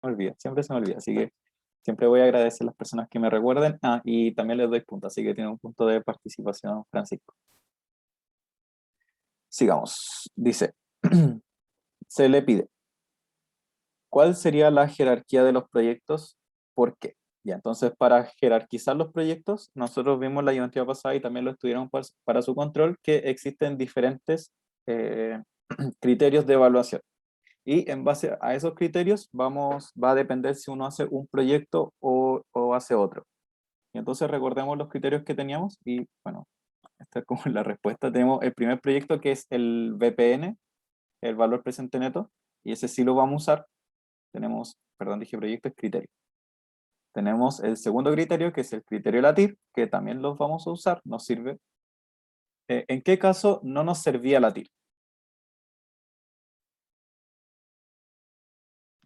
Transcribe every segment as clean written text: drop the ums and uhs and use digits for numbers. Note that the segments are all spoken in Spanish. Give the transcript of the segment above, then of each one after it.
me olvida, siempre se me olvida, así que siempre voy a agradecer a las personas que me recuerden. Ah, y también les doy puntos, así que tiene un punto de participación, Francisco. Sigamos. Dice, se le pide, ¿cuál sería la jerarquía de los proyectos? ¿Por qué? Ya, entonces para jerarquizar los proyectos, nosotros vimos la diapositiva pasada y también lo estudiaron para su control, que existen diferentes eh, criterios de evaluación. Y en base a esos criterios va a depender si uno hace un proyecto o hace otro. Y entonces recordemos los criterios que teníamos y bueno, esta es como la respuesta. Tenemos el primer proyecto que es el VPN, el valor presente neto, y ese sí lo vamos a usar. Tenemos, perdón, dije proyecto, es criterio. Tenemos el segundo criterio, que es el criterio LATIR, que también los vamos a usar, nos sirve. ¿En qué caso no nos servía LATIR?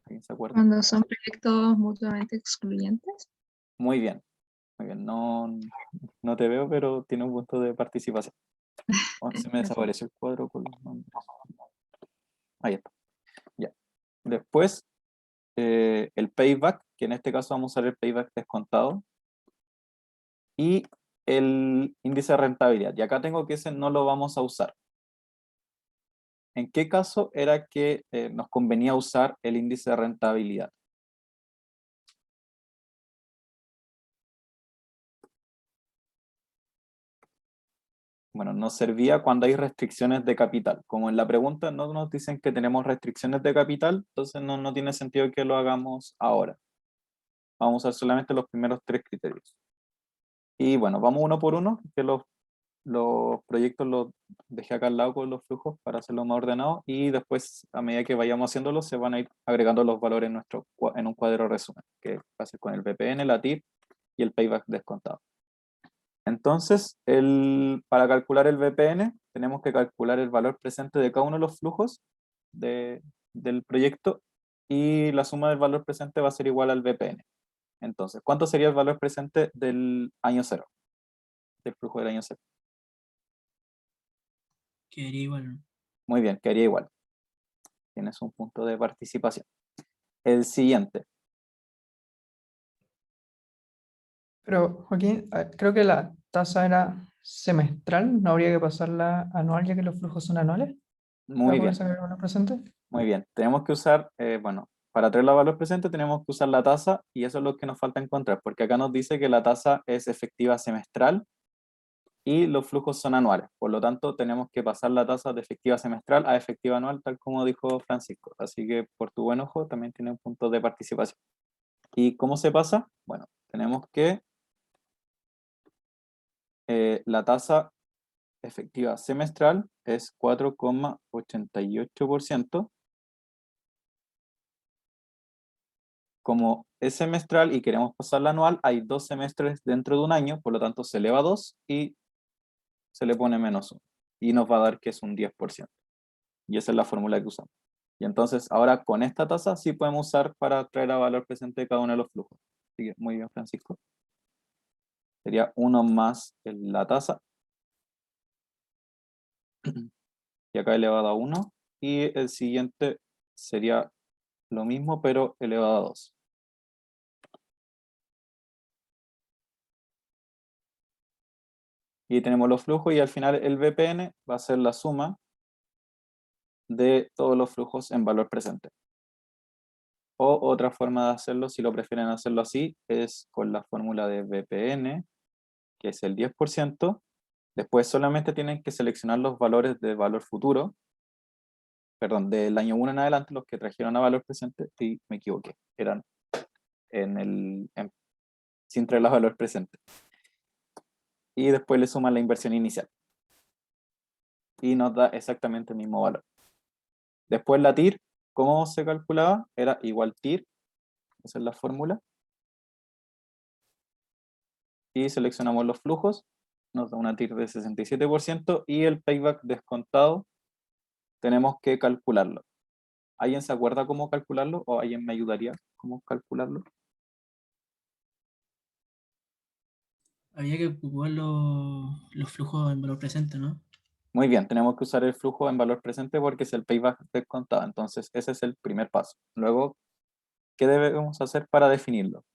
¿Alguien se acuerda? Cuando son proyectos mutuamente excluyentes. Muy bien, muy bien. No, no te veo, pero tiene un punto de participación. Oh, se me Gracias. desapareció el cuadro con los nombres. Ahí está. Ya. Después, el payback, que en este caso vamos a usar el payback descontado. Y el índice de rentabilidad. Y acá tengo que ese no lo vamos a usar. ¿En qué caso era que nos convenía usar el índice de rentabilidad? Bueno, nos servía cuando hay restricciones de capital. Como en la pregunta no nos dicen que tenemos restricciones de capital, entonces no tiene sentido que lo hagamos ahora. Vamos a usar solamente los primeros tres criterios. Y bueno, vamos uno por uno, que los proyectos los dejé acá al lado con los flujos para hacerlo más ordenado y después, a medida que vayamos haciéndolo, se van a ir agregando los valores en un cuadro resumen, que va a ser con el VPN, la TIR y el payback descontado. Entonces, para calcular el VPN, tenemos que calcular el valor presente de cada uno de los flujos del proyecto y la suma del valor presente va a ser igual al VPN. Entonces, ¿cuánto sería el valor presente del año cero? Del flujo del año cero. Quedaría igual, ¿no? Muy bien, quedaría igual. Tienes un punto de participación. El siguiente. Pero, Joaquín, creo que la tasa era semestral, ¿no habría que pasarla anual ya que los flujos son anuales para Muy poder bien, sacar el valor presente? muy bien. Tenemos que usar, bueno, para traer la valor presente tenemos que usar la tasa y eso es lo que nos falta encontrar, porque acá nos dice que la tasa es efectiva semestral y los flujos son anuales. Por lo tanto, tenemos que pasar la tasa de efectiva semestral a efectiva anual, tal como dijo Francisco. Así que por tu buen ojo también tiene un punto de participación. ¿Y cómo se pasa? Bueno, tenemos que la tasa efectiva semestral es 4,88%. Como es semestral y queremos pasarla anual, hay 2 semestres dentro de un año, por lo tanto se eleva a 2 y se le pone menos 1. Y nos va a dar que es un 10%. Y esa es la fórmula que usamos. Y entonces ahora con esta tasa sí podemos usar para traer a valor presente cada uno de los flujos. Así que muy bien, Francisco. Sería 1 más la tasa. Y acá elevado a 1. Y el siguiente sería lo mismo, pero elevado a 2. Y tenemos los flujos y al final el VPN va a ser la suma de todos los flujos en valor presente. O otra forma de hacerlo, si lo prefieren hacerlo así, es con la fórmula de VPN, que es el 10%. Después solamente tienen que seleccionar los valores de valor futuro, perdón, del año 1 en adelante, los que trajeron a valor presente, y me equivoqué, eran sin traer los valores presentes. Y después le suman la inversión inicial. Y nos da exactamente el mismo valor. Después la TIR, ¿cómo se calculaba? Era igual TIR, esa es la fórmula. Y seleccionamos los flujos, nos da una TIR de 67% y el payback descontado tenemos que calcularlo. ¿Alguien se acuerda cómo calcularlo o alguien me ayudaría cómo calcularlo? Había que ocupar los flujos en valor presente, ¿no? Muy bien, tenemos que usar el flujo en valor presente porque es el payback descontado. Entonces, ese es el primer paso. Luego, ¿Qué debemos hacer para definirlo?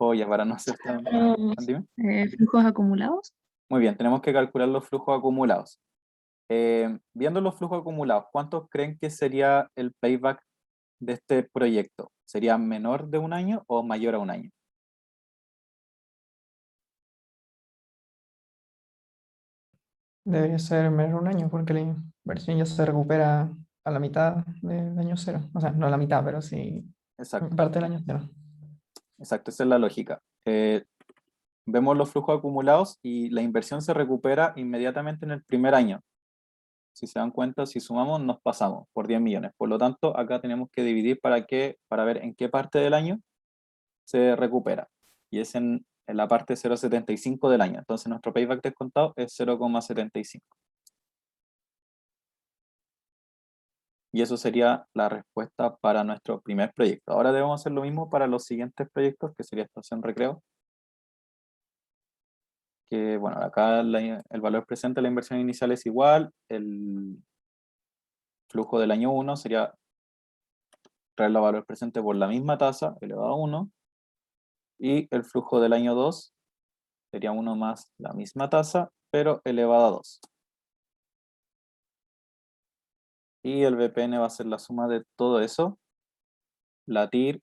Oye, para no hacer tan... Dime. Flujos acumulados. Muy bien, tenemos que calcular los flujos acumulados. Viendo los flujos acumulados, ¿cuántos creen que sería el payback de este proyecto? ¿Sería menor de un año o mayor a un año? Debería ser menos de un año porque la inversión ya se recupera a la mitad del año cero. O sea, no a la mitad, pero sí Exacto, parte del año cero. exacto, esa es la lógica. Vemos los flujos acumulados y la inversión se recupera inmediatamente en el primer año. Si se dan cuenta, si sumamos, nos pasamos por 10 millones. Por lo tanto, acá tenemos que dividir para ver en qué parte del año se recupera. Y es en la parte 0,75 del año. Entonces, nuestro payback descontado es 0,75. Y eso sería la respuesta para nuestro primer proyecto. Ahora debemos hacer lo mismo para los siguientes proyectos, que sería estación recreo. Que bueno, acá el valor presente de la inversión inicial es igual, el flujo del año 1 sería traer el valor presente por la misma tasa elevado a 1, y el flujo del año 2 sería 1 más la misma tasa, pero elevado a 2. Y el BPN va a ser la suma de todo eso. La TIR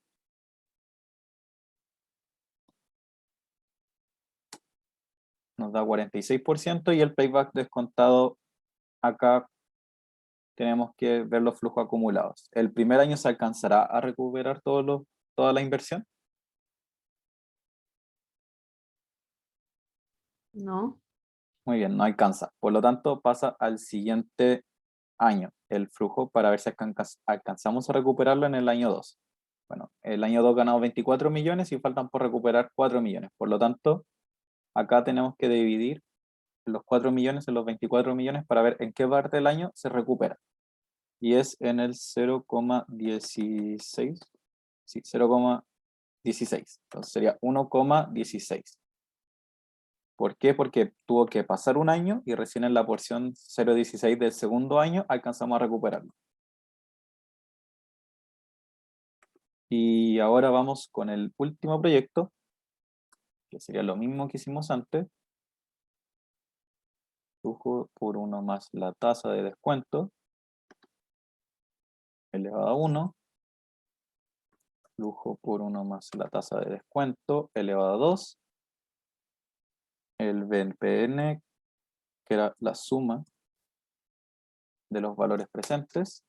nos da 46% y el payback descontado acá tenemos que ver los flujos acumulados. ¿El primer año se alcanzará a recuperar toda la inversión? No. Muy bien, no alcanza. Por lo tanto, pasa al siguiente año el flujo para ver si alcanzamos a recuperarlo en el año 2. Bueno, el año 2 ganamos 24 millones y faltan por recuperar 4 millones. Por lo tanto, acá tenemos que dividir los 4 millones en los 24 millones para ver en qué parte del año se recupera. Y es en el 0,16. Sí, 0,16. Entonces sería 1,16. ¿Por qué? Porque tuvo que pasar un año y recién en la porción 0,16 del segundo año alcanzamos a recuperarlo. Y ahora vamos con el último proyecto, que sería lo mismo que hicimos antes. Flujo por 1 más la tasa de descuento elevado a 1. Flujo por 1 más la tasa de descuento elevado a 2. El BPN, que era la suma de los valores presentes.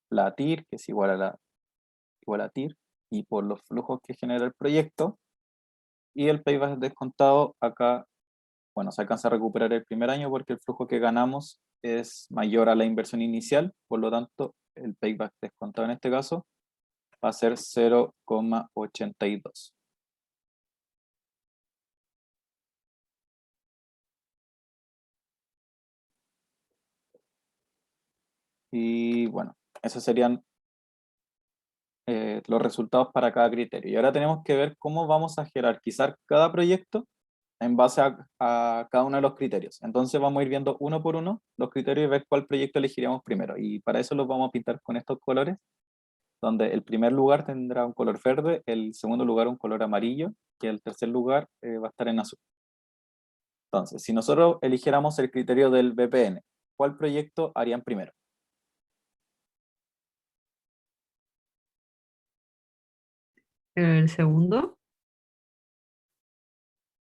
La TIR, que es igual a TIR, y por los flujos que genera el proyecto. Y el payback descontado acá, bueno, se alcanza a recuperar el primer año porque el flujo que ganamos es mayor a la inversión inicial, por lo tanto, el payback descontado en este caso va a ser 0,82. Y bueno, esos serían los resultados para cada criterio. Y ahora tenemos que ver cómo vamos a jerarquizar cada proyecto en base a cada uno de los criterios. Entonces vamos a ir viendo uno por uno los criterios y ver cuál proyecto elegiríamos primero. Y para eso los vamos a pintar con estos colores, donde el primer lugar tendrá un color verde, el segundo lugar un color amarillo, y el tercer lugar va a estar en azul. Entonces, si nosotros eligiéramos el criterio del BPN, ¿cuál proyecto harían primero? El segundo.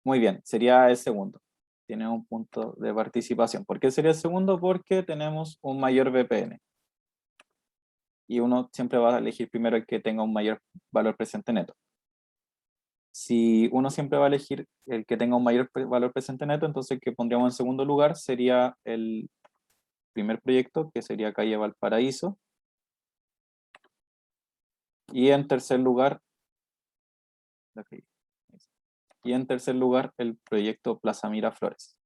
Muy bien, sería el segundo. Tiene un punto de participación. ¿Por qué sería el segundo? Porque tenemos un mayor BPN. Y uno siempre va a elegir primero el que tenga un mayor valor presente neto. Si uno siempre va a elegir el que tenga un mayor valor presente neto, entonces el que pondríamos en segundo lugar sería el primer proyecto, que sería Calle Valparaíso. Y en tercer lugar, el proyecto Plaza Miraflores.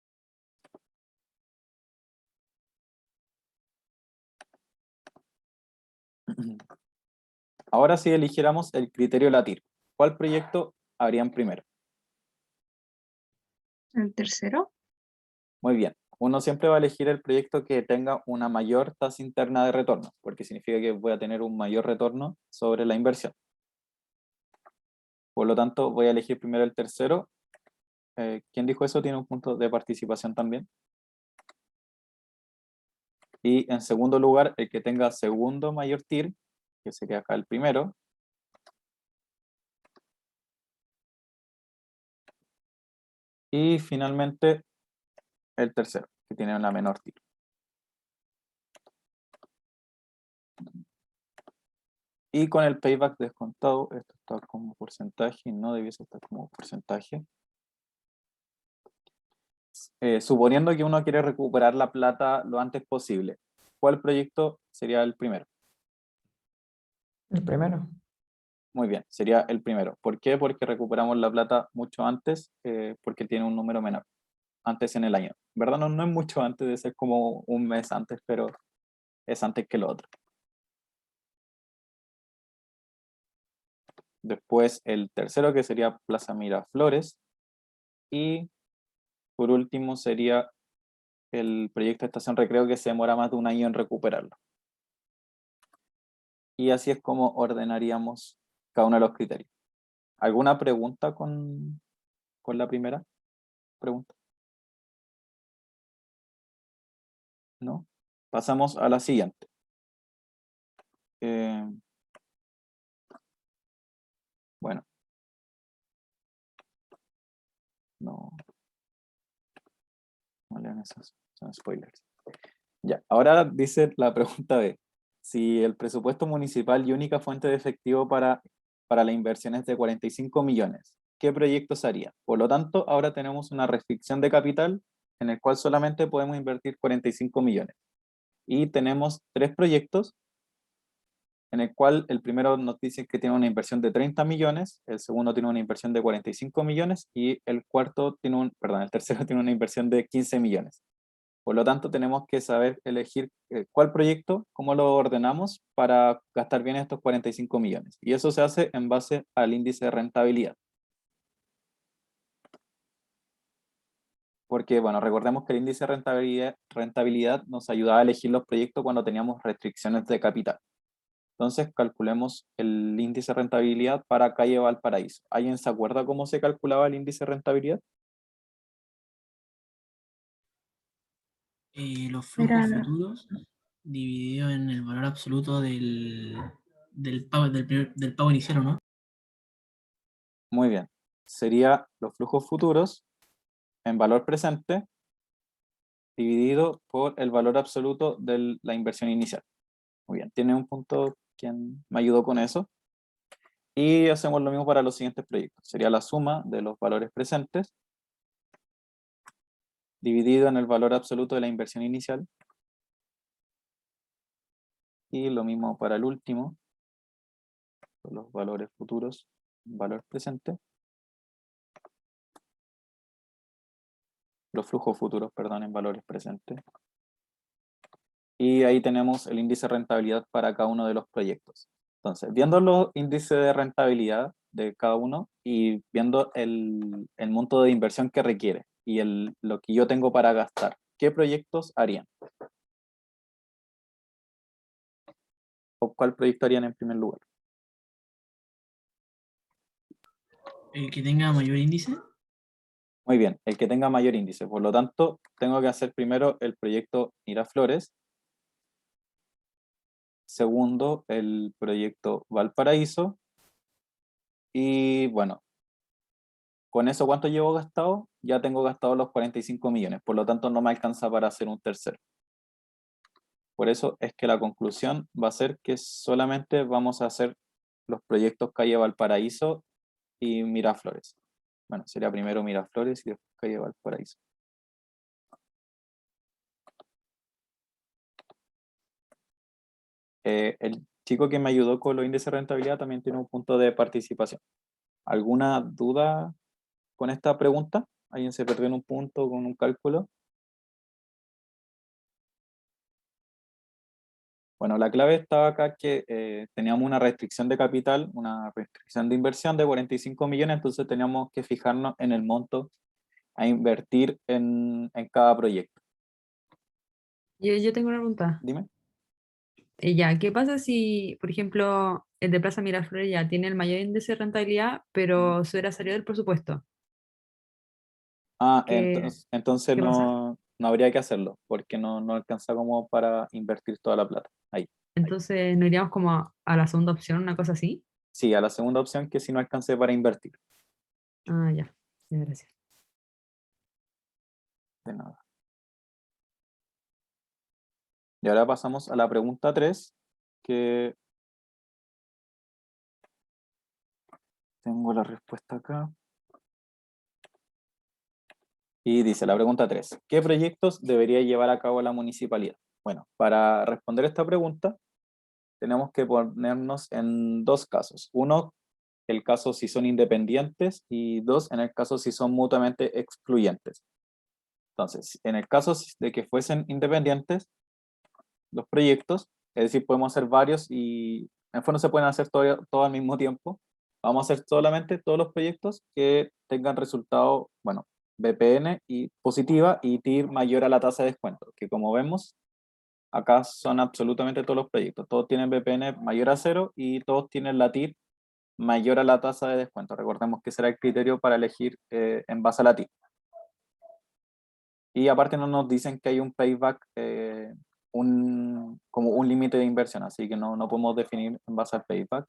Ahora si eligiéramos el criterio LATIR, ¿cuál proyecto harían primero? El tercero. Muy bien. uno siempre va a elegir el proyecto que tenga una mayor tasa interna de retorno, porque significa que voy a tener un mayor retorno sobre la inversión. Por lo tanto, voy a elegir primero el tercero. ¿Quién dijo eso? Tiene un punto de participación también. Y en segundo lugar, el que tenga segundo mayor TIR, que sería acá el primero. Y finalmente, el tercero, que tiene una menor TIR. Y con el payback descontado, esto está como porcentaje y no debiese estar como porcentaje. Suponiendo que uno quiere recuperar la plata lo antes posible, ¿cuál proyecto sería el primero? El primero. Muy bien, sería el primero. ¿Por qué? Porque recuperamos la plata mucho antes, porque tiene un número menor, antes en el año. ¿Verdad? No, no es mucho antes, de ser como un mes antes, pero es antes que lo otro. Después el tercero, que sería Plaza Miraflores. Y por último sería el proyecto de Estación Recreo, que se demora más de un año en recuperarlo. Y así es como ordenaríamos cada uno de los criterios. ¿Alguna pregunta con la primera pregunta? ¿No? Pasamos a la siguiente. Bueno. No lean esos, son spoilers. Ya, ahora dice la pregunta B. Si el presupuesto municipal y única fuente de efectivo para la inversión es de 45 millones, ¿qué proyectos haría? Por lo tanto, ahora tenemos una restricción de capital en el cual solamente podemos invertir 45 millones. Y tenemos 3 proyectos en el cual el primero nos dice que tiene una inversión de 30 millones, el segundo tiene una inversión de 45 millones y el cuarto tiene el tercero tiene una inversión de 15 millones. Por lo tanto, tenemos que saber elegir cuál proyecto, cómo lo ordenamos para gastar bien estos 45 millones. Y eso se hace en base al índice de rentabilidad. Porque, bueno, recordemos que el índice de rentabilidad nos ayudaba a elegir los proyectos cuando teníamos restricciones de capital. Entonces, calculemos el índice de rentabilidad para Calle Valparaíso. ¿Alguien se acuerda cómo se calculaba el índice de rentabilidad? Los flujos Era- futuros dividido en el valor absoluto del pago, del pago inicial, ¿o no? Muy bien. Sería los flujos futuros en valor presente dividido por el valor absoluto de la inversión inicial. Muy bien, tiene un punto quien me ayudó con eso. Y hacemos lo mismo para los siguientes proyectos. Sería la suma de los valores presentes dividido en el valor absoluto de la inversión inicial. Y lo mismo para el último, los valores futuros, valor presente. Los flujos futuros, perdón, en valores presentes. Y ahí tenemos el índice de rentabilidad para cada uno de los proyectos. Entonces, viendo los índices de rentabilidad de cada uno y viendo el monto de inversión que requiere y lo que yo tengo para gastar, ¿qué proyectos harían? ¿O cuál proyecto harían en primer lugar? El que tenga mayor índice. Muy bien, el que tenga mayor índice. Por lo tanto, tengo que hacer primero el proyecto Miraflores. Segundo, el proyecto Valparaíso. Y bueno, con eso, ¿cuánto llevo gastado? Ya tengo gastado los 45 millones. Por lo tanto, no me alcanza para hacer un tercero. Por eso es que la conclusión va a ser que solamente vamos a hacer los proyectos Calle Valparaíso y Miraflores. Bueno, sería primero Miraflores y después Calle Valparaíso. El chico que me ayudó con los índices de rentabilidad también tiene un punto de participación. ¿Alguna duda con esta pregunta? ¿Alguien se perdió en un punto con un cálculo? Bueno, la clave estaba acá que teníamos una restricción de capital, una restricción de inversión de 45 millones, entonces teníamos que fijarnos en el monto a invertir en cada proyecto. Yo tengo una pregunta. Dime. Ya, ¿qué pasa si, por ejemplo, el de Plaza Miraflores ya tiene el mayor índice de rentabilidad, pero se hubiera salido del presupuesto? Ah, ¿Qué, entonces qué pasa? no habría que hacerlo, porque no alcanza como para invertir toda la plata. Ahí. Entonces, ¿no iríamos como a la segunda opción, una cosa así? Sí, a la segunda opción que si no alcancé para invertir. Ah, ya, ya, gracias. De nada. Y ahora pasamos a la pregunta 3, que tengo la respuesta acá. Y dice la pregunta 3, ¿qué proyectos debería llevar a cabo la municipalidad? Bueno, para responder esta pregunta, tenemos que ponernos en dos casos. Uno, el caso si son independientes, y dos, en el caso si son mutuamente excluyentes. Entonces, en el caso de que fuesen independientes, los proyectos, es decir, podemos hacer varios y en el fondo se pueden hacer todo al mismo tiempo. Vamos a hacer solamente todos los proyectos que tengan resultado, bueno, BPN y positiva y TIR mayor a la tasa de descuento, que como vemos, acá son absolutamente todos los proyectos. Todos tienen BPN mayor a 0 y todos tienen la TIR mayor a la tasa de descuento. Recordemos que será el criterio para elegir en base a la TIR. Y aparte no nos dicen que hay un payback, como un límite de inversión, así que no podemos definir en base al payback.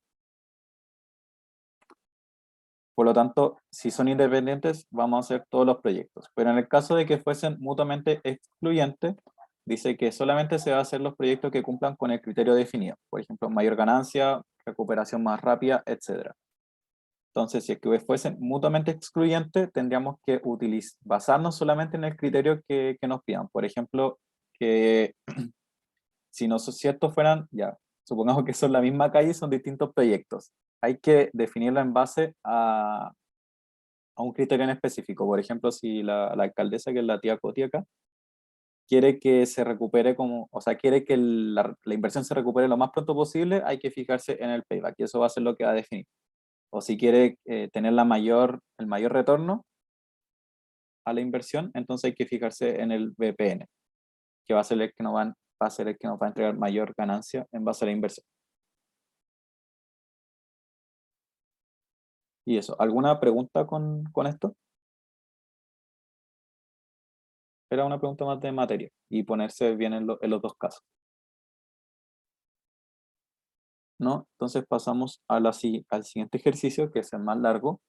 Por lo tanto, si son independientes, vamos a hacer todos los proyectos. Pero en el caso de que fuesen mutuamente excluyentes, dice que solamente se va a hacer los proyectos que cumplan con el criterio definido. Por ejemplo, mayor ganancia, recuperación más rápida, etc. Entonces, si es que fuesen mutuamente excluyentes, tendríamos que basarnos solamente en el criterio que nos pidan. Por ejemplo, que si no son ciertos fueran, ya, supongamos que son la misma calle y son distintos proyectos. Hay que definirlo en base a un criterio en específico. Por ejemplo, si la alcaldesa, que es la tía Coti acá, quiere que se recupere como, o sea, quiere que la inversión se recupere lo más pronto posible, hay que fijarse en el payback y eso va a ser lo que va a definir. O si quiere tener el mayor retorno a la inversión, entonces hay que fijarse en el BPN, que va a ser el que va a ser el que nos va a entregar mayor ganancia en base a la inversión. Y eso, ¿alguna pregunta con esto? Era una pregunta más de materia y ponerse bien en los dos casos. ¿No? Entonces pasamos al siguiente ejercicio, que es el más largo,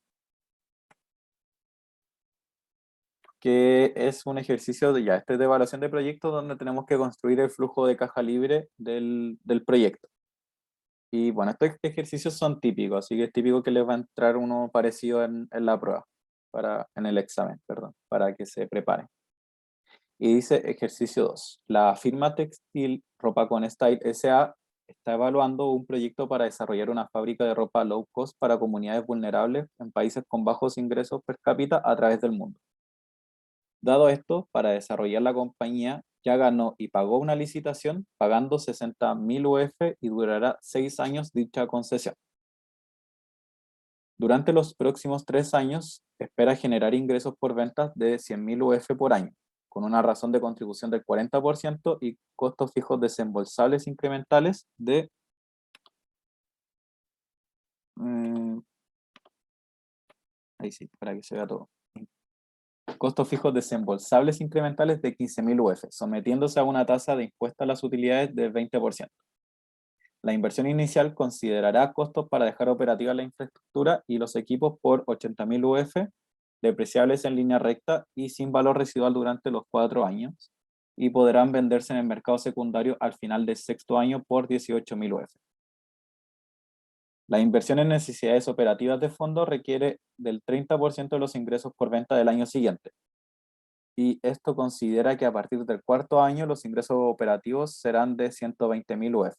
que es un ejercicio este es de evaluación de proyecto, donde tenemos que construir el flujo de caja libre del proyecto. Y bueno, estos ejercicios son típicos, así que es típico que les va a entrar uno parecido en la prueba, en el examen, perdón, para que se preparen. Y dice ejercicio 2. La firma textil Ropa con Style S.A. está evaluando un proyecto para desarrollar una fábrica de ropa low cost para comunidades vulnerables en países con bajos ingresos per cápita a través del mundo. Dado esto, para desarrollar la compañía ya ganó y pagó una licitación pagando 60.000 UF y durará 6 años dicha concesión. Durante los próximos 3 años espera generar ingresos por ventas de 100.000 UF por año, con una razón de contribución del 40% y costos fijos desembolsables incrementales de ahí sí, para que se vea todo. Costos fijos desembolsables incrementales de 15.000 UF, sometiéndose a una tasa de impuesto a las utilidades del 20%. La inversión inicial considerará costos para dejar operativa la infraestructura y los equipos por 80.000 UF, depreciables en línea recta y sin valor residual durante los 4 años, y podrán venderse en el mercado secundario al final del 6º año por 18.000 UF. La inversión en necesidades operativas de fondo requiere del 30% de los ingresos por venta del año siguiente. Y esto considera que a partir del 4º año los ingresos operativos serán de 120.000 UF.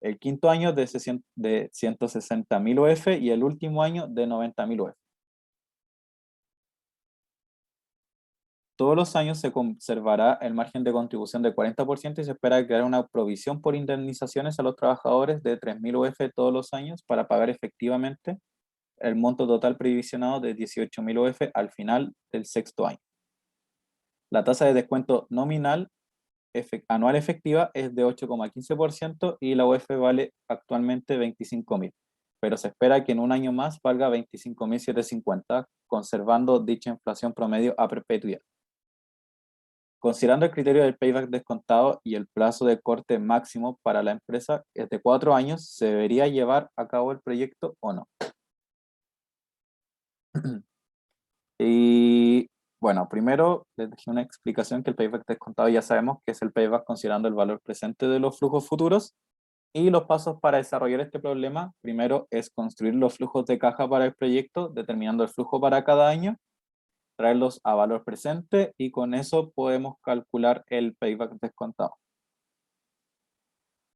El 5º año de 160.000 UF y el último año de 90.000 UF. Todos los años se conservará el margen de contribución del 40% y se espera crear una provisión por indemnizaciones a los trabajadores de 3.000 UF todos los años para pagar efectivamente el monto total previsionado de 18.000 UF al final del 6º año. La tasa de descuento nominal anual efectiva es de 8,15% y la UF vale actualmente 25.000, pero se espera que en un año más valga 25.750, conservando dicha inflación promedio a perpetuidad. Considerando el criterio del payback descontado y el plazo de corte máximo para la empresa es de 4 años, ¿se debería llevar a cabo el proyecto o no? Y bueno, primero les dejé una explicación que el payback descontado ya sabemos que es el payback considerando el valor presente de los flujos futuros. Y los pasos para desarrollar este problema, primero es construir los flujos de caja para el proyecto, determinando el flujo para cada año, traerlos a valor presente y con eso podemos calcular el payback descontado.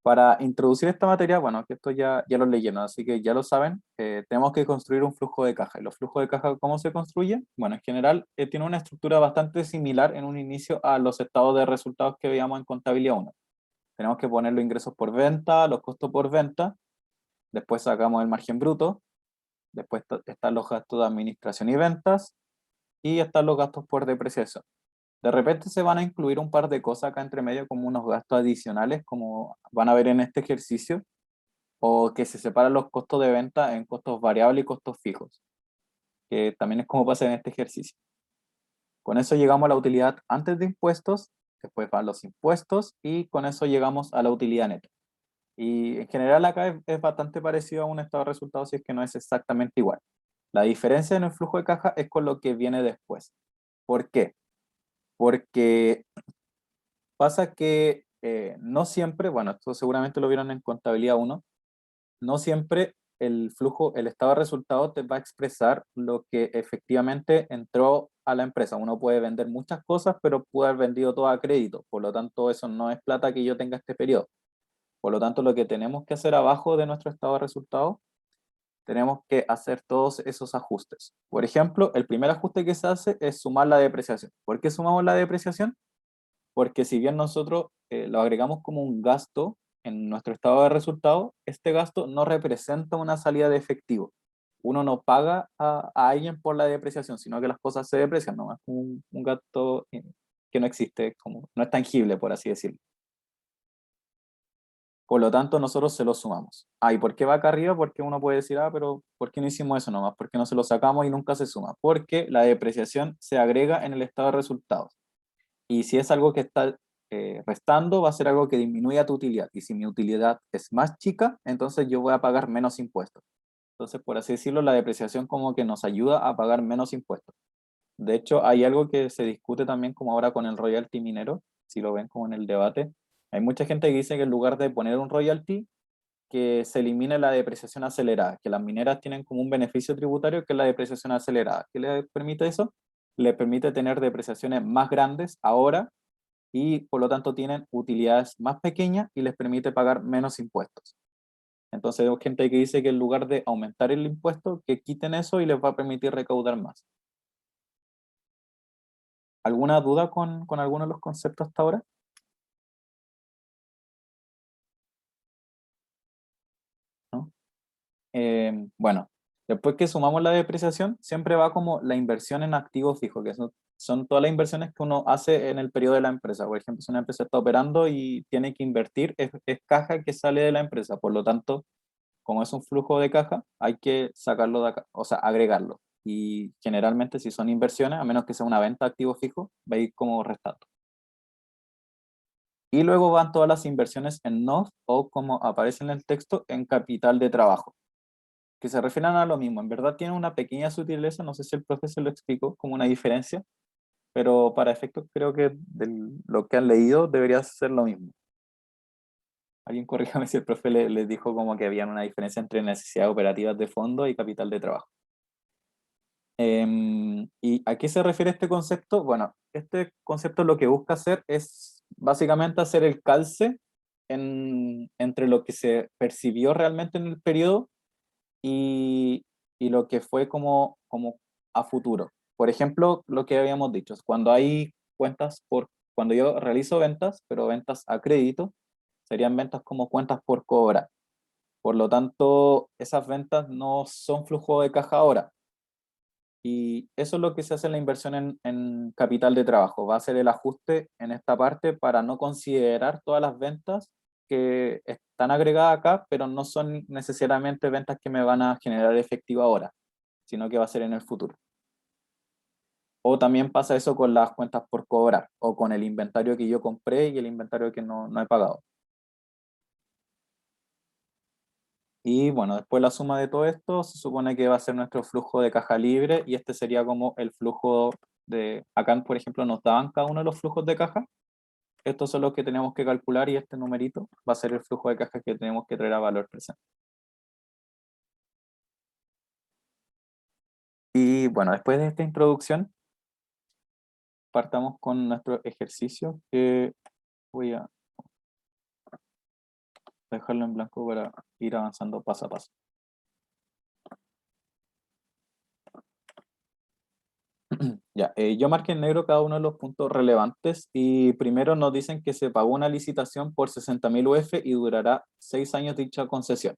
Para introducir esta materia, bueno, que esto ya lo leyeron, así que ya lo saben, tenemos que construir un flujo de caja. ¿Y los flujos de caja cómo se construyen? Bueno, en general tiene una estructura bastante similar en un inicio a los estados de resultados que veíamos en contabilidad 1. Tenemos que poner los ingresos por venta, los costos por venta, después sacamos el margen bruto, después están los gastos de administración y ventas, y están los gastos por depreciación. De repente se van a incluir un par de cosas acá entre medio, como unos gastos adicionales, como van a ver en este ejercicio, o que se separan los costos de venta en costos variables y costos fijos, que también es como pasa en este ejercicio. Con eso llegamos a la utilidad antes de impuestos, después van los impuestos, y con eso llegamos a la utilidad neta. Y en general acá es bastante parecido a un estado de resultados, si es que no es exactamente igual. La diferencia en el flujo de caja es con lo que viene después. ¿Por qué? Porque pasa que no siempre, bueno, esto seguramente lo vieron en contabilidad 1, no siempre el flujo, el estado de resultados te va a expresar lo que efectivamente entró a la empresa. Uno puede vender muchas cosas, pero puede haber vendido todo a crédito. Por lo tanto, eso no es plata que yo tenga este periodo. Por lo tanto, lo que tenemos que hacer abajo de nuestro estado de resultados, tenemos que hacer todos esos ajustes. Por ejemplo, el primer ajuste que se hace es sumar la depreciación. ¿Por qué sumamos la depreciación? Porque si bien nosotros lo agregamos como un gasto en nuestro estado de resultados, este gasto no representa una salida de efectivo. Uno no paga a alguien por la depreciación, sino que las cosas se deprecian, no es un gasto que no existe, como, no es tangible, por así decirlo. Por lo tanto, nosotros se lo sumamos. ¿Y por qué va acá arriba? Porque uno puede decir, pero ¿por qué no hicimos eso nomás? ¿Por qué no se lo sacamos y nunca se suma? Porque la depreciación se agrega en el estado de resultados. Y si es algo que está restando, va a ser algo que disminuye tu utilidad. Y si mi utilidad es más chica, entonces yo voy a pagar menos impuestos. Entonces, por así decirlo, la depreciación como que nos ayuda a pagar menos impuestos. De hecho, hay algo que se discute también como ahora con el royalty minero, si lo ven como en el debate. Hay mucha gente que dice que en lugar de poner un royalty, que se elimine la depreciación acelerada, que las mineras tienen como un beneficio tributario que es la depreciación acelerada. ¿Qué le permite eso? Le permite tener depreciaciones más grandes ahora y por lo tanto tienen utilidades más pequeñas y les permite pagar menos impuestos. Entonces hay gente que dice que en lugar de aumentar el impuesto, que quiten eso y les va a permitir recaudar más. ¿Alguna duda con alguno de los conceptos hasta ahora? ¿No? Bueno, después que sumamos la depreciación, siempre va como la inversión en activos fijos, que son todas las inversiones que uno hace en el periodo de la empresa. Por ejemplo, si una empresa está operando y tiene que invertir, es caja que sale de la empresa. Por lo tanto, como es un flujo de caja, hay que sacarlo de acá, o sea, agregarlo. Y generalmente si son inversiones, a menos que sea una venta de activos fijos, va a ir como restando. Y luego van todas las inversiones en NOF o como aparece en el texto, en capital de trabajo, que se refieren a lo mismo. En verdad tiene una pequeña sutileza, no sé si el profesor lo explicó como una diferencia, pero para efectos creo que de lo que han leído debería ser lo mismo. Alguien corríjame si el profe les dijo como que había una diferencia entre necesidades operativas de fondo y capital de trabajo. ¿Y a qué se refiere este concepto? Bueno, este concepto lo que busca hacer es básicamente hacer el calce entre lo que se percibió realmente en el periodo y lo que fue como a futuro. Por ejemplo, lo que habíamos dicho, cuando hay cuando yo realizo ventas, pero ventas a crédito, serían ventas como cuentas por cobrar. Por lo tanto, esas ventas no son flujo de caja ahora. Y eso es lo que se hace en la inversión en capital de trabajo. Va a ser el ajuste en esta parte para no considerar todas las ventas que están agregadas acá, pero no son necesariamente ventas que me van a generar efectivo ahora, sino que va a ser en el futuro. O también pasa eso con las cuentas por cobrar, o con el inventario que yo compré y el inventario que no he pagado. Y bueno, después la suma de todo esto se supone que va a ser nuestro flujo de caja libre, y este sería como el flujo de, acá por ejemplo nos daban cada uno de los flujos de caja. Estos son los que tenemos que calcular, y este numerito va a ser el flujo de caja que tenemos que traer a valor presente. Y bueno, después de esta introducción, partamos con nuestro ejercicio, que voy a dejarlo en blanco para ir avanzando paso a paso. Ya, yo marqué en negro cada uno de los puntos relevantes, y primero nos dicen que se pagó una licitación por 60.000 UF y durará 6 años dicha concesión.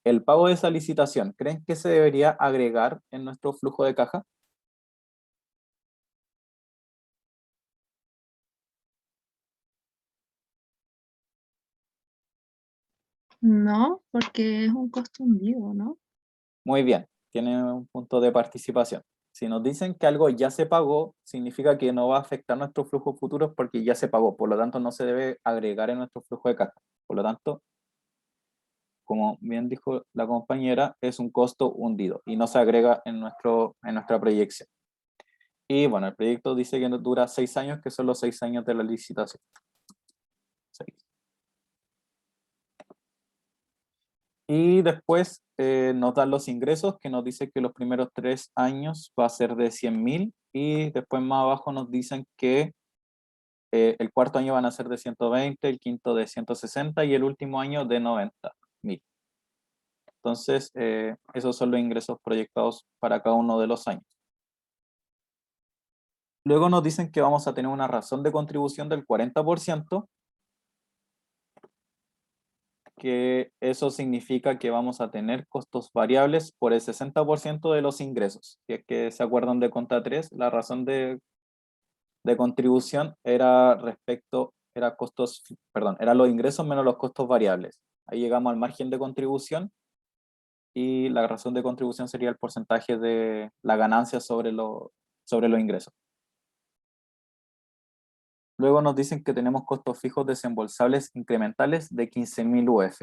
El pago de esa licitación, ¿creen que se debería agregar en nuestro flujo de caja? No, porque es un costo hundido, ¿no? Muy bien, tiene un punto de participación. Si nos dicen que algo ya se pagó, significa que no va a afectar nuestros flujos futuros porque ya se pagó, por lo tanto no se debe agregar en nuestro flujo de caja. Por lo tanto, como bien dijo la compañera, es un costo hundido y no se agrega en nuestra proyección. Y bueno, el proyecto dice que nos dura 6 años, que son los 6 años de la licitación. 6. Y después nos dan los ingresos, que nos dice que los primeros 3 años va a ser de 100.000, y después más abajo nos dicen que el cuarto año van a ser de 120, el quinto de 160 y el último año de 90.000. Entonces, esos son los ingresos proyectados para cada uno de los años. Luego nos dicen que vamos a tener una razón de contribución del 40%, que eso significa que vamos a tener costos variables por el 60% de los ingresos. Si es que se acuerdan de Conta 3, la razón de contribución era era los ingresos menos los costos variables. Ahí llegamos al margen de contribución, y la razón de contribución sería el porcentaje de la ganancia sobre los ingresos. Luego nos dicen que tenemos costos fijos desembolsables incrementales de 15.000 UF.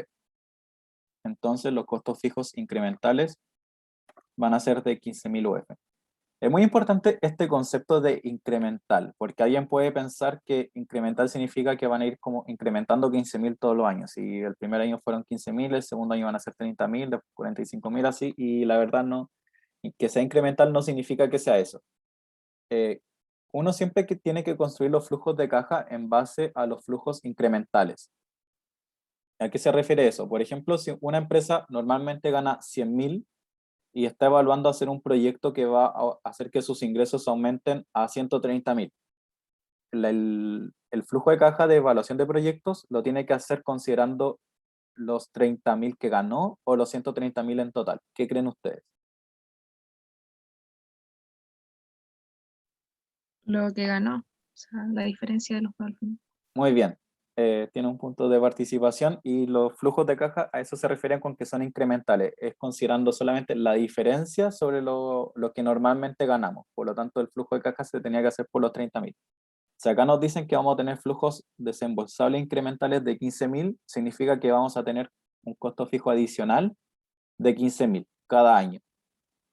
Entonces los costos fijos incrementales van a ser de 15.000 UF. Es muy importante este concepto de incremental, porque alguien puede pensar que incremental significa que van a ir como incrementando 15.000 todos los años. Si el primer año fueron 15.000, el segundo año van a ser 30.000, después 45.000, así, y la verdad no, que sea incremental no significa que sea eso. Uno siempre que tiene que construir los flujos de caja en base a los flujos incrementales. ¿A qué se refiere eso? Por ejemplo, si una empresa normalmente gana 100.000 y está evaluando hacer un proyecto que va a hacer que sus ingresos aumenten a 130.000. El flujo de caja de evaluación de proyectos lo tiene que hacer considerando los 30.000 que ganó o los 130.000 en total. ¿Qué creen ustedes? Lo que ganó, o sea, la diferencia de los dos al final. Muy bien. Tiene un punto de participación, y los flujos de caja a eso se refieren con que son incrementales, es considerando solamente la diferencia sobre lo que normalmente ganamos. Por lo tanto, el flujo de caja se tenía que hacer por los 30.000. Si acá nos dicen que vamos a tener flujos desembolsables incrementales de 15.000, significa que vamos a tener un costo fijo adicional de 15.000 cada año.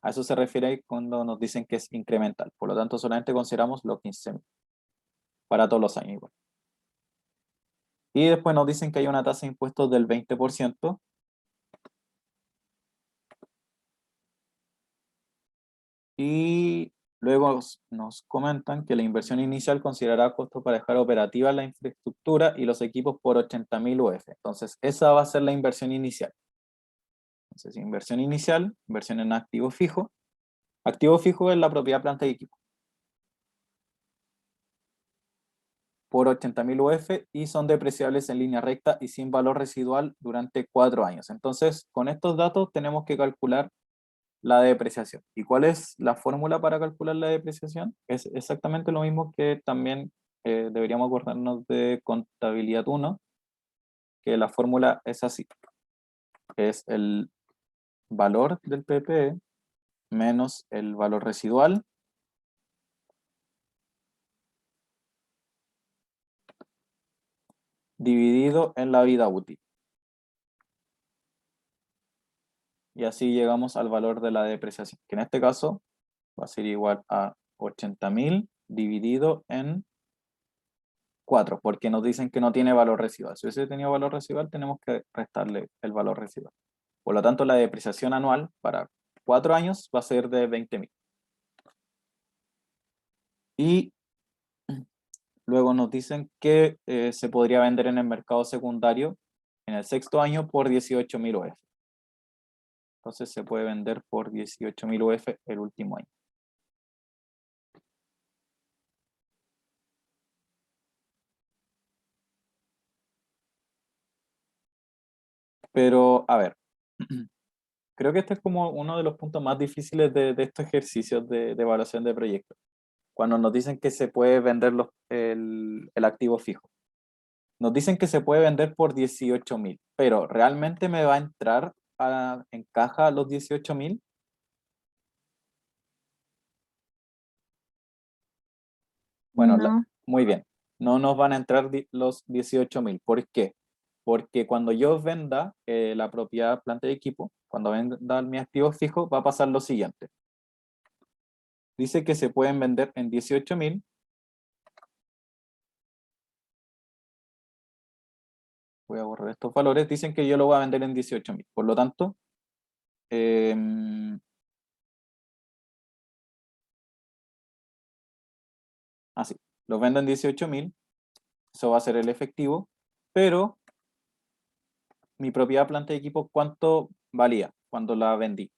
A eso se refiere cuando nos dicen que es incremental. Por lo tanto, solamente consideramos los 15.000 para todos los años igual. Y después nos dicen que hay una tasa de impuestos del 20%. Y luego nos comentan que la inversión inicial considerará costos para dejar operativa la infraestructura y los equipos por 80.000 UF. Entonces, esa va a ser la inversión inicial. Entonces, inversión inicial, inversión en activo fijo. Activo fijo es la propiedad, planta y equipo. Por 80.000 UF, y son depreciables en línea recta y sin valor residual durante 4 años. Entonces, con estos datos tenemos que calcular la depreciación. ¿Y cuál es la fórmula para calcular la depreciación? Es exactamente lo mismo que también deberíamos acordarnos de contabilidad 1, que la fórmula es así. Es el valor del PPE menos el valor residual dividido en la vida útil. Y así llegamos al valor de la depreciación, que en este caso va a ser igual a 80.000 dividido en 4, porque nos dicen que no tiene valor residual. Si hubiese tenido valor residual, tenemos que restarle el valor residual. Por lo tanto, la depreciación anual para 4 años va a ser de 20.000. Y luego nos dicen que se podría vender en el mercado secundario en el sexto año por 18.000 UF. Entonces se puede vender por 18.000 UF el último año. Pero, a ver, creo que este es como uno de los puntos más difíciles de estos ejercicios de evaluación de proyectos. Cuando nos dicen que se puede vender el activo fijo. Nos dicen que se puede vender por 18.000, pero ¿realmente me va a entrar en caja los 18.000? Bueno, No, muy bien. No nos van a entrar los 18.000. ¿Por qué? Porque cuando yo venda la propiedad, planta y equipo, cuando venda mi activo fijo, va a pasar lo siguiente. Dice que se pueden vender en 18.000. Voy a borrar estos valores. Dicen que yo lo voy a vender en 18.000. Por lo tanto, así, los vendo en 18.000. Eso va a ser el efectivo. Pero mi propiedad, planta y equipo, ¿cuánto valía cuando la vendí?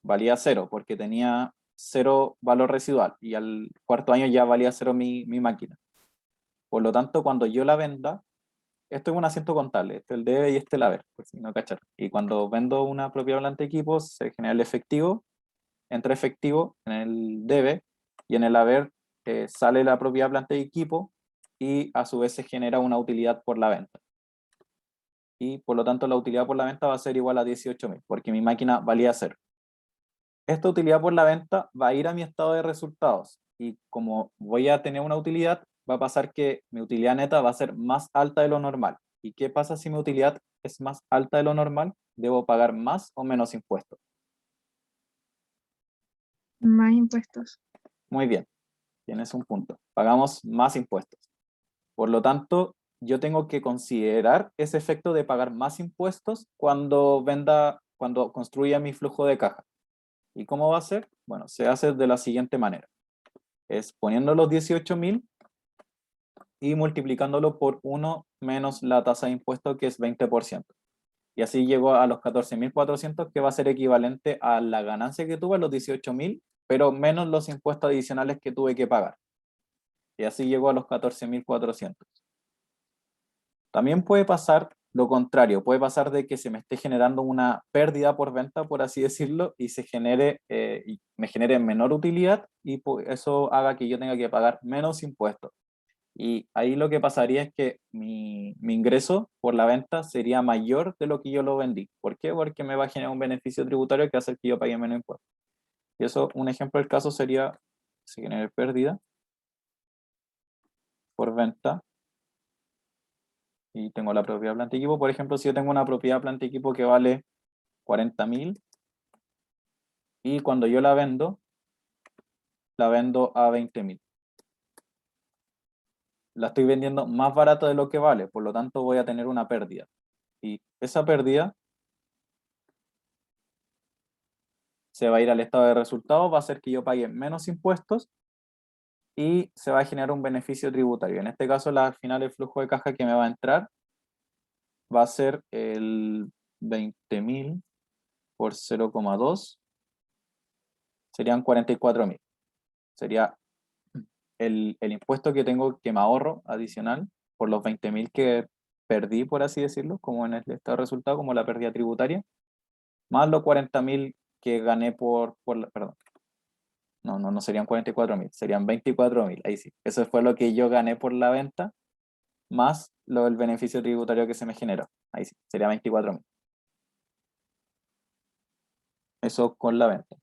Valía 0, porque tenía 0 valor residual. Y al cuarto año ya valía 0 mi máquina. Por lo tanto, cuando yo la venda, esto es un asiento contable, este es el debe y este el haber, por si no cachar. Y cuando vendo una propiedad planta de equipos, se genera el efectivo, entra efectivo en el debe, y en el haber sale la propiedad planta de equipo, y a su vez se genera una utilidad por la venta. Y por lo tanto la utilidad por la venta va a ser igual a 18.000, porque mi máquina valía 0. Esta utilidad por la venta va a ir a mi estado de resultados, y como voy a tener una utilidad, va a pasar que mi utilidad neta va a ser más alta de lo normal. ¿Y qué pasa si mi utilidad es más alta de lo normal? ¿Debo pagar más o menos impuestos? más impuestos. Muy bien, tienes un punto. Pagamos más impuestos. Por lo tanto, yo tengo que considerar ese efecto de pagar más impuestos cuando construya mi flujo de caja. ¿Y cómo va a ser? Bueno, se hace de la siguiente manera. Es poniendo los 18.000 y multiplicándolo por 1 menos la tasa de impuesto, que es 20%. Y así llego a los 14.400, que va a ser equivalente a la ganancia que tuve, los 18.000, pero menos los impuestos adicionales que tuve que pagar. Y así llego a los 14.400. También puede pasar lo contrario, puede pasar de que se me esté generando una pérdida por venta, por así decirlo, y y me genere menor utilidad, y eso haga que yo tenga que pagar menos impuestos. Y ahí lo que pasaría es que mi ingreso por la venta sería mayor de lo que yo lo vendí. ¿Por qué? Porque me va a generar un beneficio tributario que hace que yo pague menos impuestos. Y eso, un ejemplo del caso sería, si genera pérdida por venta, y tengo la propiedad planta y equipo. Por ejemplo, si yo tengo una propiedad planta y equipo que vale 40.000, y cuando yo la vendo a 20.000. La estoy vendiendo más barato de lo que vale, por lo tanto voy a tener una pérdida. Y esa pérdida se va a ir al estado de resultados, va a hacer que yo pague menos impuestos y se va a generar un beneficio tributario. En este caso, al final el flujo de caja que me va a entrar va a ser el 20.000 por 0,2, serían 44.000. Sería el impuesto que tengo, que me ahorro adicional por los 20.000 que perdí, por así decirlo, como en el estado de resultado, como la pérdida tributaria, más los 40.000 que gané perdón. No serían 44.000, serían 24.000, ahí sí. Eso fue lo que yo gané por la venta, más el beneficio tributario que se me generó. Ahí sí, sería 24.000. Eso con la venta.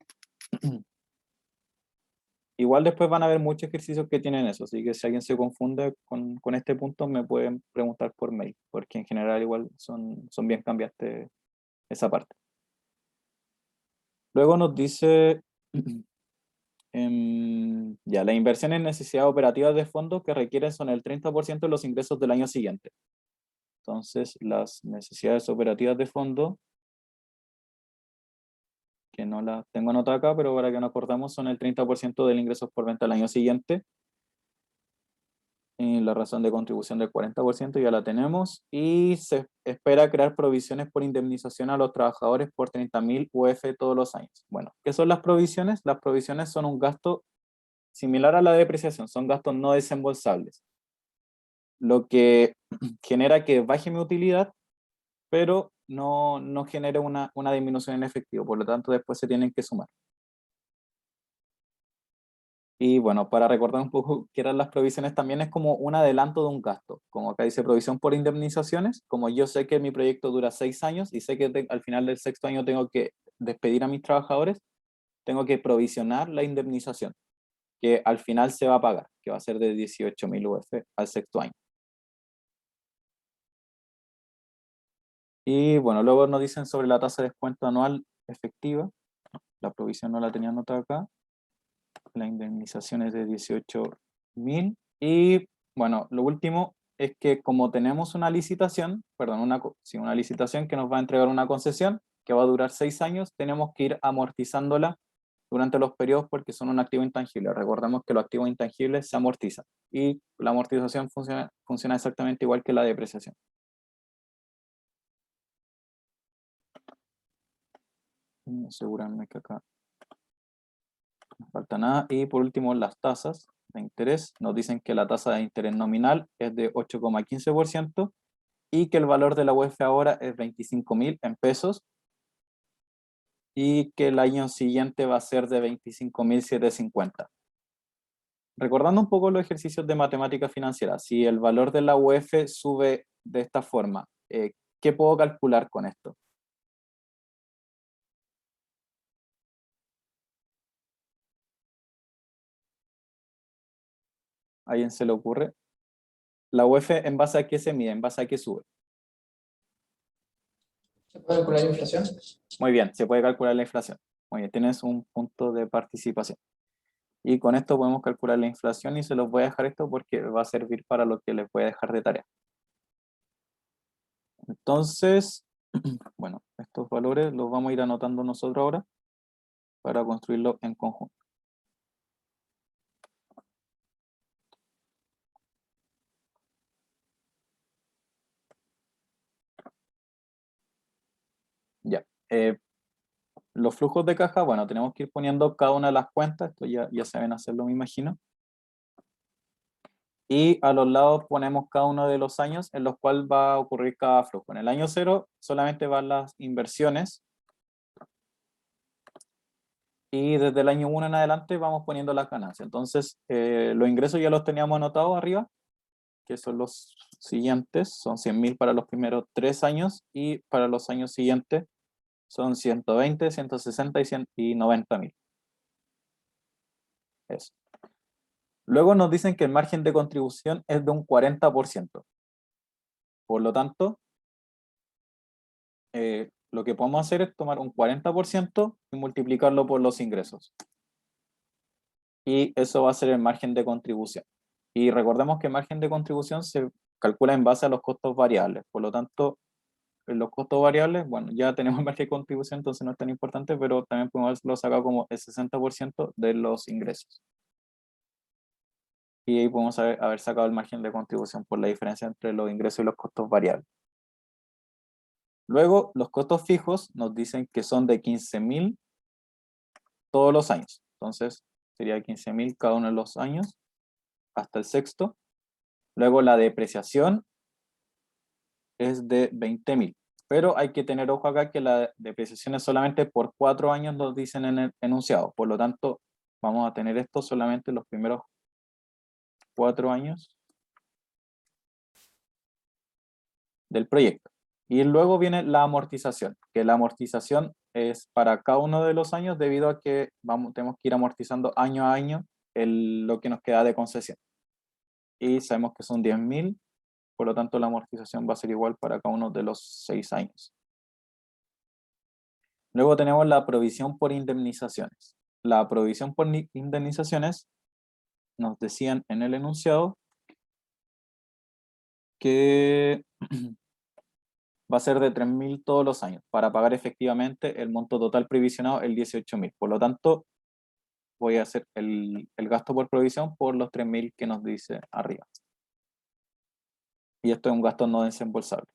Igual después van a haber muchos ejercicios que tienen eso, así que si alguien se confunde con este punto me pueden preguntar por mail, porque en general igual son bien cambiantes esa parte. Luego nos dice, ya, las inversiones en necesidades operativas de fondos que requieren son el 30% de los ingresos del año siguiente. Entonces, las necesidades operativas de fondo, que no las tengo anotadas acá, pero para que nos acordamos, son el 30% del ingreso por venta del año siguiente. Y la razón de contribución del 40% ya la tenemos. Y se espera crear provisiones por indemnización a los trabajadores por 30.000 UF todos los años. Bueno, ¿qué son las provisiones? Las provisiones son un gasto similar a la depreciación, son gastos no desembolsables. Lo que genera que baje mi utilidad, pero no genere una disminución en efectivo, por lo tanto después se tienen que sumar. Y bueno, para recordar un poco qué eran las provisiones, también es como un adelanto de un gasto, como acá dice provisión por indemnizaciones, como yo sé que mi proyecto dura 6 años y sé que al final del 6º año tengo que despedir a mis trabajadores, tengo que provisionar la indemnización, que al final se va a pagar, que va a ser de 18.000 UF al 6º año. Y bueno, luego nos dicen sobre la tasa de descuento anual efectiva. La provisión no la tenía anotada acá. La indemnización es de 18.000. Y bueno, lo último es que como tenemos una licitación, perdón, una licitación que nos va a entregar una concesión que va a durar 6 años, tenemos que ir amortizándola durante los periodos porque son un activo intangible. Recordemos que los activos intangibles se amortizan y la amortización funciona exactamente igual que la depreciación. Asegurarme que acá no falta nada. Y por último, las tasas de interés. Nos dicen que la tasa de interés nominal es de 8,15% y que el valor de la UF ahora es 25.000 en pesos y que el año siguiente va a ser de 25.750. Recordando un poco los ejercicios de matemática financiera, si el valor de la UF sube de esta forma, ¿qué puedo calcular con esto? ¿A alguien se le ocurre? ¿La UF en base a qué se mide? ¿En base a qué sube? ¿Se puede calcular la inflación? Muy bien, se puede calcular la inflación. Muy bien, tienes un punto de participación. Y con esto podemos calcular la inflación y se los voy a dejar esto porque va a servir para lo que les voy a dejar de tarea. Entonces, bueno, estos valores los vamos a ir anotando nosotros ahora para construirlo en conjunto. Ya. Los flujos de caja, bueno, tenemos que ir poniendo cada una de las cuentas, esto ya saben hacerlo, me imagino. Y a los lados ponemos cada uno de los años en los cuales va a ocurrir cada flujo. En el año 0 solamente van las inversiones. Y desde el año 1 en adelante vamos poniendo las ganancias. Entonces, los ingresos ya los teníamos anotados arriba, que son los siguientes, son 100.000 para los primeros 3 años y para los años siguientes son 120, 160 y 90.000. Eso. Luego nos dicen que el margen de contribución es de un 40%. Por lo tanto, lo que podemos hacer es tomar un 40% y multiplicarlo por los ingresos. Y eso va a ser el margen de contribución. Y recordemos que el margen de contribución se calcula en base a los costos variables. Por lo tanto, los costos variables, bueno, ya tenemos el margen de contribución, entonces no es tan importante, pero también podemos haberlo sacado como el 60% de los ingresos. Y ahí podemos haber sacado el margen de contribución por la diferencia entre los ingresos y los costos variables. Luego, los costos fijos nos dicen que son de 15.000 todos los años. Entonces, sería 15.000 cada uno de los años hasta el 6º. Luego, la depreciación es de 20.000, Pero hay que tener ojo acá que la depreciación es solamente por 4 años, nos dicen en el enunciado. Por lo tanto, vamos a tener esto solamente los primeros 4 años del proyecto. Y luego viene la amortización, que la amortización es para cada uno de los años debido a que tenemos que ir amortizando año a año lo que nos queda de concesión. Y sabemos que son 10.000, por lo tanto la amortización va a ser igual para cada uno de los 6 años. Luego tenemos la provisión por indemnizaciones. La provisión por indemnizaciones nos decían en el enunciado que va a ser de 3.000 todos los años para pagar efectivamente el monto total previsionado, el 18.000. Por lo tanto, voy a hacer el gasto por provisión por los 3.000 que nos dice arriba. Y esto es un gasto no desembolsable.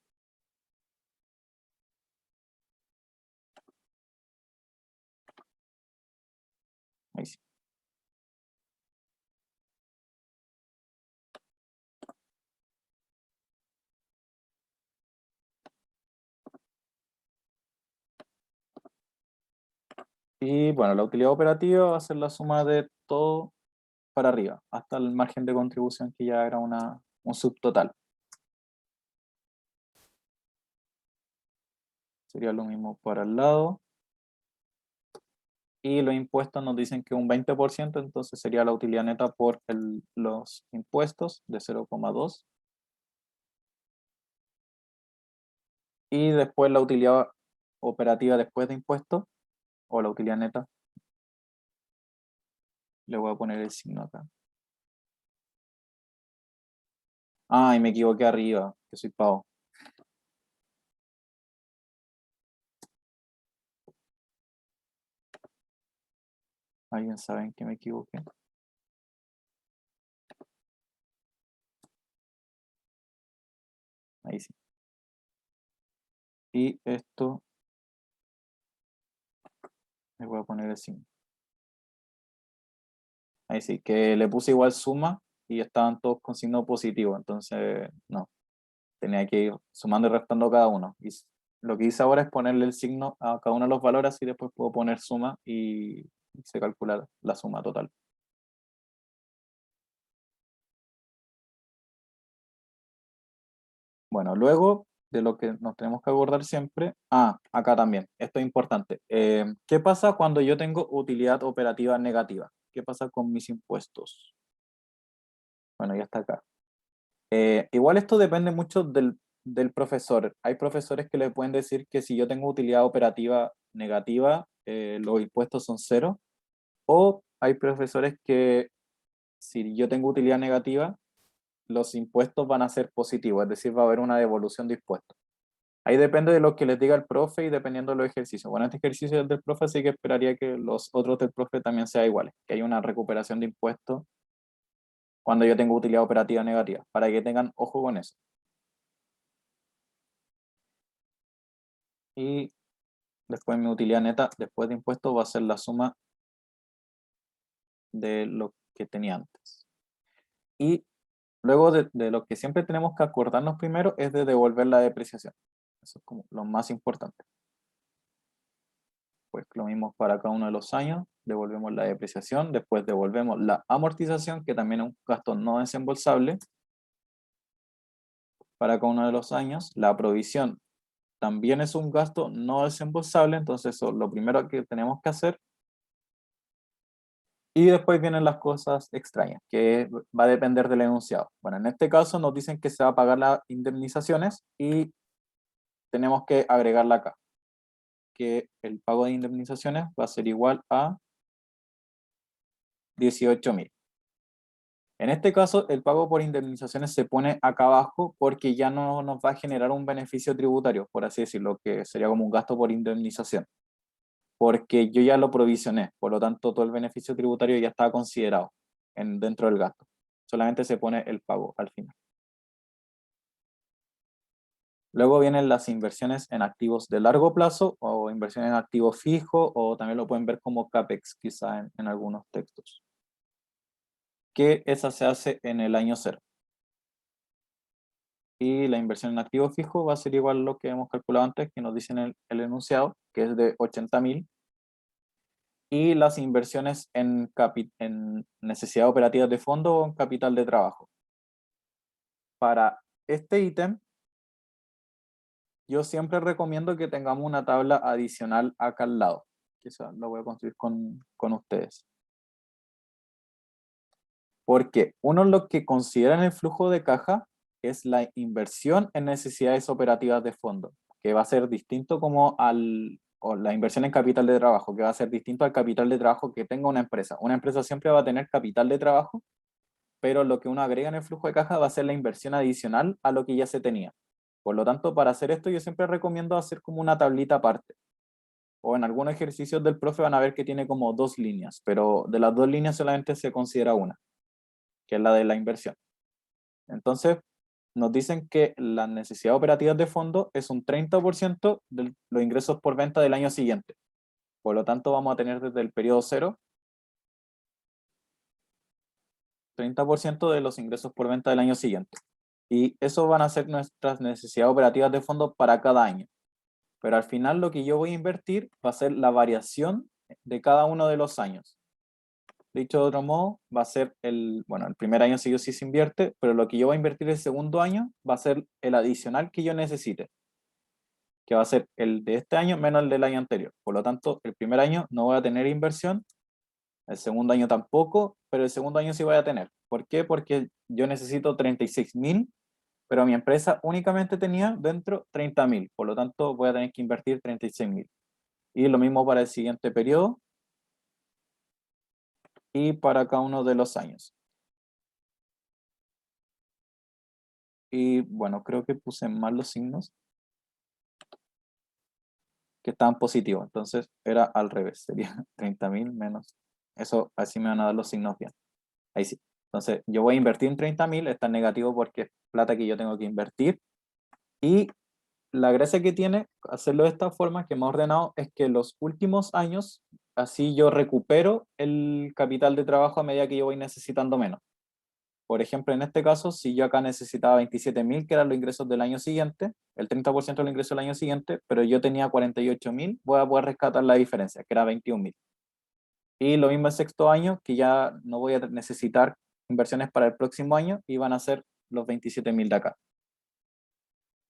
Ahí sí. Y bueno, la utilidad operativa va a ser la suma de todo para arriba, hasta el margen de contribución que ya era un subtotal. Sería lo mismo para el lado. Y los impuestos nos dicen que un 20%, entonces sería la utilidad neta por los impuestos de 0,2. Y después la utilidad operativa después de impuestos, o la utilidad neta. Le voy a poner el signo acá. Ay, me equivoqué arriba, que soy pavo. ¿Alguien sabe en qué me equivoqué? Ahí sí. Y esto, le voy a poner el signo. Ahí sí, que le puse igual suma y estaban todos con signo positivo, entonces no. Tenía que ir sumando y restando cada uno. Y lo que hice ahora es ponerle el signo a cada uno de los valores y después puedo poner suma y se calcula la suma total. Bueno, luego de lo que nos tenemos que acordar siempre, acá también, esto es importante. ¿Qué pasa cuando yo tengo utilidad operativa negativa? ¿Qué pasa con mis impuestos? Bueno, ya está acá. Igual esto depende mucho del profesor. Hay profesores que le pueden decir que si yo tengo utilidad operativa negativa, los impuestos son cero. O hay profesores que si yo tengo utilidad negativa, los impuestos van a ser positivos, es decir, va a haber una devolución de impuestos. Ahí depende de lo que les diga el profe y dependiendo de los ejercicios. Bueno, este ejercicio es del profe, así que esperaría que los otros del profe también sean iguales, que hay una recuperación de impuestos cuando yo tengo utilidad operativa negativa, para que tengan ojo con eso. Y después mi utilidad neta, después de impuestos, va a ser la suma de lo que tenía antes. Y luego de lo que siempre tenemos que acordarnos primero es de devolver la depreciación. Eso es como lo más importante. Pues lo mismo para cada uno de los años, devolvemos la depreciación, después devolvemos la amortización, que también es un gasto no desembolsable para cada uno de los años. La provisión también es un gasto no desembolsable, entonces eso es lo primero que tenemos que hacer. Y después vienen las cosas extrañas, que va a depender del enunciado. Bueno, en este caso nos dicen que se va a pagar las indemnizaciones y tenemos que agregarla acá, que el pago de indemnizaciones va a ser igual a 18.000. En este caso, el pago por indemnizaciones se pone acá abajo porque ya no nos va a generar un beneficio tributario, por así decirlo, que sería como un gasto por indemnización, porque yo ya lo provisioné, por lo tanto todo el beneficio tributario ya está considerado dentro del gasto. Solamente se pone el pago al final. Luego vienen las inversiones en activos de largo plazo o inversiones en activos fijos, o también lo pueden ver como CAPEX quizá en algunos textos. Que esa se hace en el año 0. Y la inversión en activo fijo va a ser igual a lo que hemos calculado antes, que nos dicen el enunciado, que es de 80.000. Y las inversiones en necesidades operativas de fondo o en capital de trabajo. Para este ítem, yo siempre recomiendo que tengamos una tabla adicional acá al lado. Que eso lo voy a construir con ustedes. Porque uno lo que considera en el flujo de caja es la inversión en necesidades operativas de fondo, que va a ser distinto como o la inversión en capital de trabajo, que va a ser distinto al capital de trabajo que tenga una empresa. Una empresa siempre va a tener capital de trabajo, pero lo que uno agrega en el flujo de caja va a ser la inversión adicional a lo que ya se tenía. Por lo tanto, para hacer esto yo siempre recomiendo hacer como una tablita aparte. O en algunos ejercicios del profe van a ver que tiene como 2 líneas, pero de las 2 líneas solamente se considera una, que es la de la inversión. Entonces, nos dicen que la necesidad operativa de fondo es un 30% de los ingresos por venta del año siguiente. Por lo tanto, vamos a tener desde el periodo 0, 30% de los ingresos por venta del año siguiente. Y eso van a ser nuestras necesidades operativas de fondo para cada año. Pero al final lo que yo voy a invertir va a ser la variación de cada uno de los años. Dicho de otro modo, va a ser el primer año sí o sí se invierte, pero lo que yo voy a invertir el segundo año va a ser el adicional que yo necesite, que va a ser el de este año menos el del año anterior. Por lo tanto, el primer año no voy a tener inversión, el segundo año tampoco, pero el segundo año sí voy a tener. ¿Por qué? Porque yo necesito 36.000, pero mi empresa únicamente tenía dentro 30.000, por lo tanto voy a tener que invertir 36.000. Y lo mismo para el siguiente periodo y para cada uno de los años. Y bueno, creo que puse mal los signos que estaban positivos, entonces era al revés, sería 30.000 menos, eso así me van a dar los signos bien, ahí sí. Entonces yo voy a invertir en 30.000, está en negativo porque es plata que yo tengo que invertir, y la gracia que tiene hacerlo de esta forma que me ha ordenado es que los últimos años, así yo recupero el capital de trabajo a medida que yo voy necesitando menos. Por ejemplo, en este caso, si yo acá necesitaba 27.000, que eran los ingresos del año siguiente, el 30% del ingreso del año siguiente, pero yo tenía 48.000, voy a poder rescatar la diferencia, que era 21.000. Y lo mismo el sexto año, que ya no voy a necesitar inversiones para el próximo año y van a ser los 27.000 de acá.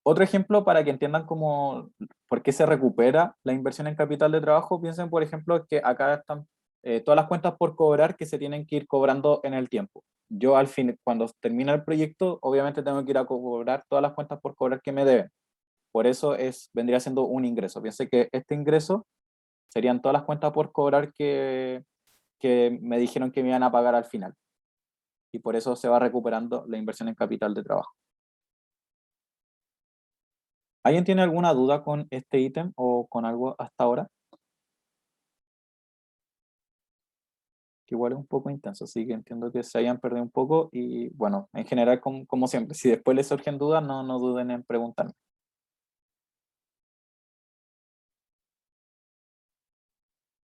Otro ejemplo para que entiendan por qué se recupera la inversión en capital de trabajo, piensen por ejemplo que acá están todas las cuentas por cobrar que se tienen que ir cobrando en el tiempo. Yo al fin, cuando termina el proyecto, obviamente tengo que ir a cobrar todas las cuentas por cobrar que me deben. Por eso vendría siendo un ingreso. Piense que este ingreso serían todas las cuentas por cobrar que me dijeron que me iban a pagar al final. Y por eso se va recuperando la inversión en capital de trabajo. ¿Alguien tiene alguna duda con este ítem o con algo hasta ahora? Que igual es un poco intenso, así que entiendo que se hayan perdido un poco y bueno, en general como siempre, si después les surgen dudas, no duden en preguntarme.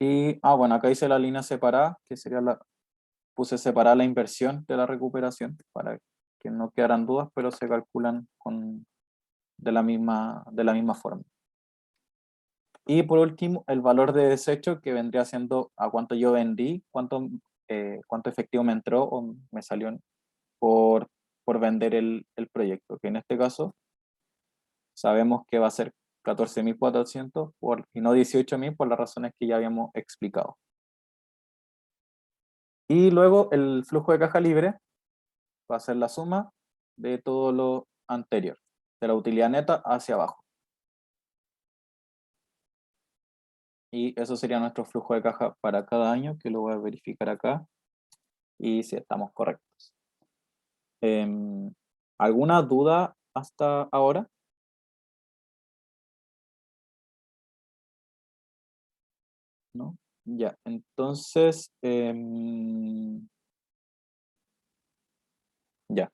Y, bueno, acá hice la línea separada, que sería puse separada la inversión de la recuperación para que no quedaran dudas, pero se calculan de la misma forma. Y por último, el valor de desecho, que vendría siendo a cuánto yo vendí, cuánto efectivo me entró o me salió por vender el proyecto, que en este caso sabemos que va a ser 14.400 y no 18.000 por las razones que ya habíamos explicado. Y luego el flujo de caja libre va a ser la suma de todo lo anterior, de la utilidad neta hacia abajo. Y eso sería nuestro flujo de caja para cada año, que lo voy a verificar acá. Y si estamos correctos. ¿Alguna duda hasta ahora? ¿No? Ya, entonces, ya.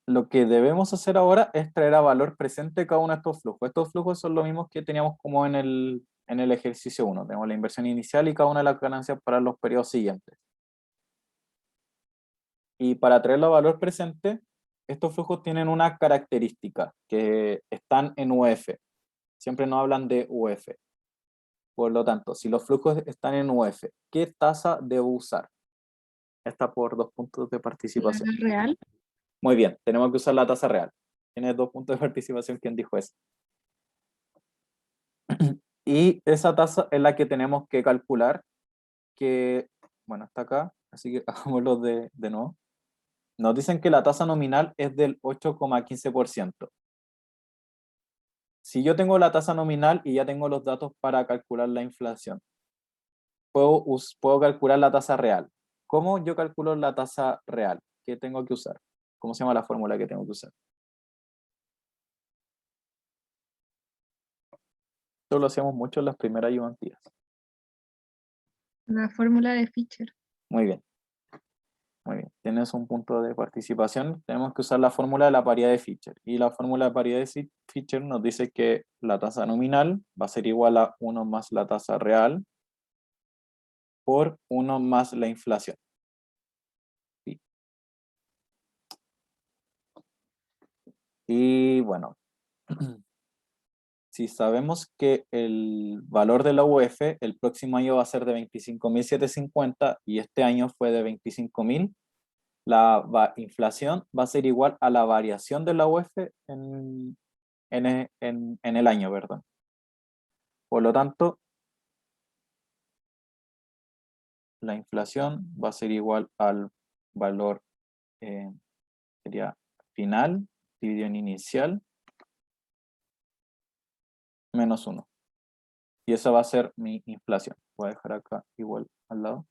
Lo que debemos hacer ahora es traer a valor presente cada uno de estos flujos. Estos flujos son los mismos que teníamos como en el ejercicio 1. Tenemos la inversión inicial y cada una de las ganancias para los periodos siguientes. Y para traerlo a valor presente, estos flujos tienen una característica, que están en UF. Siempre nos hablan de UF. Por lo tanto, si los flujos están en UF, ¿qué tasa debo usar? Está por 2 puntos de La participación. real. Muy bien, tenemos que usar la tasa real. Tiene 2 puntos de participación. ¿Quién dijo eso? Y esa tasa es la que tenemos que calcular, que, bueno, está acá, así que hagámoslo de nuevo. Nos dicen que la tasa nominal es del 8,15%. Si yo tengo la tasa nominal y ya tengo los datos para calcular la inflación, puedo calcular la tasa real. ¿Cómo yo calculo la tasa real? ¿Qué tengo que usar? ¿Cómo se llama la fórmula que tengo que usar? Esto lo hacíamos mucho en las primeras ayudantías. La fórmula de Fischer. Muy bien. Muy bien. Tienes un punto de participación. Tenemos que usar la fórmula de la paridad de Fischer. Y la fórmula de paridad de Fischer nos dice que la tasa nominal va a ser igual a 1 más la tasa real por 1 más la inflación. Sí. Y bueno, si sabemos que el valor de la UF el próximo año va a ser de 25.750 y este año fue de 25.000, la inflación va a ser igual a la variación de la UF en el año, ¿verdad? Por lo tanto, la inflación va a ser igual al valor, sería final dividido en inicial, menos 1. Y esa va a ser mi inflación. Voy a dejar acá igual al lado.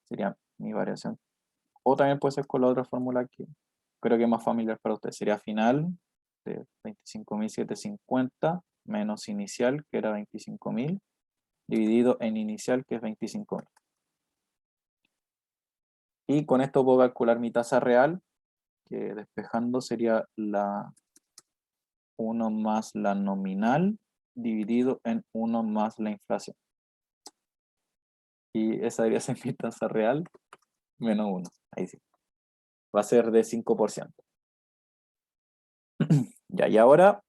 Sería mi variación. O también puede ser con la otra fórmula que creo que es más familiar para ustedes. Sería final de 25.750 menos inicial, que era 25.000, dividido en inicial, que es 25.000. Y con esto puedo calcular mi tasa real, que despejando sería la 1 más la nominal, dividido en 1 más la inflación. Y esa debería ser mi tasa real, menos 1. Ahí sí. Va a ser de 5%. Ya, y ahora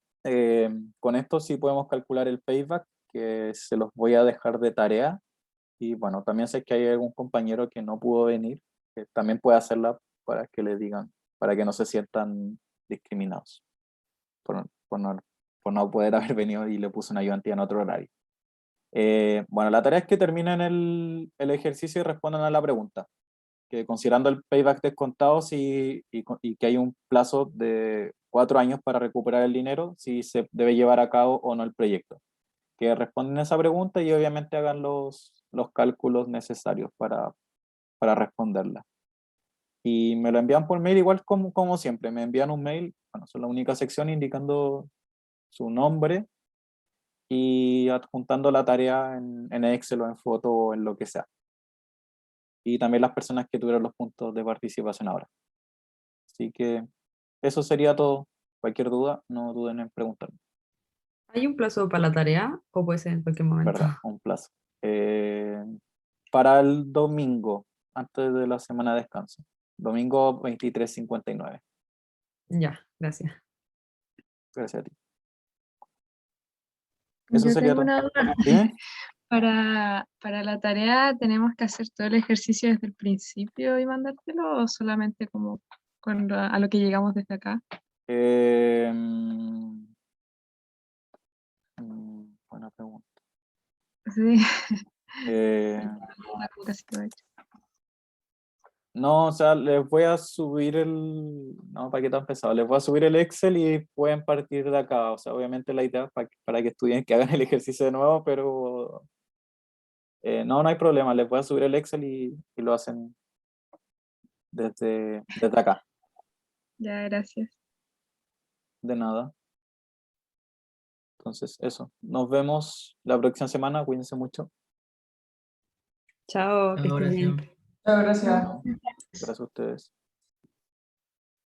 con esto sí podemos calcular el payback, que se los voy a dejar de tarea. Y bueno, también sé que hay algún compañero que no pudo venir, que también puede hacerla para que le digan, para que no se sientan discriminados por no poder haber venido y le puso una ayudantía en otro horario. Bueno, la tarea es que terminen el ejercicio y respondan a la pregunta, que considerando el payback descontado y que hay un plazo de 4 años para recuperar el dinero, si se debe llevar a cabo o no el proyecto. Que responden esa pregunta y obviamente hagan los cálculos necesarios para responderla. Y me lo envían por mail igual como siempre. Me envían un mail, bueno, es la única sección indicando su nombre y adjuntando la tarea en Excel o en foto o en lo que sea. Y también las personas que tuvieron los puntos de participación ahora. Así que eso sería todo. Cualquier duda, no duden en preguntarme. ¿Hay un plazo para la tarea o puede ser en cualquier momento? ¿Verdad? Un plazo. Para el domingo, antes de la semana de descanso. Domingo 23:59. Ya, gracias. Gracias a ti. Eso Yo sería tengo todo. una duda. Dime. Para la tarea, ¿tenemos que hacer todo el ejercicio desde el principio y mandártelo o solamente como a lo que llegamos desde acá? Buena pregunta. Sí, Eh, como casi todo hecho. no, o sea, les voy a subir no, ¿para qué tan pesado? Les voy a subir el Excel y pueden partir de acá. O sea, obviamente la idea es para que estudien, que hagan el ejercicio de nuevo, pero no hay problema. Les voy a subir el Excel y lo hacen desde acá. Ya, gracias. De nada. Entonces, eso. Nos vemos la próxima semana. Cuídense mucho. Chao, que estés Ahora sí. bien. Muchas gracias. Gracias a ustedes.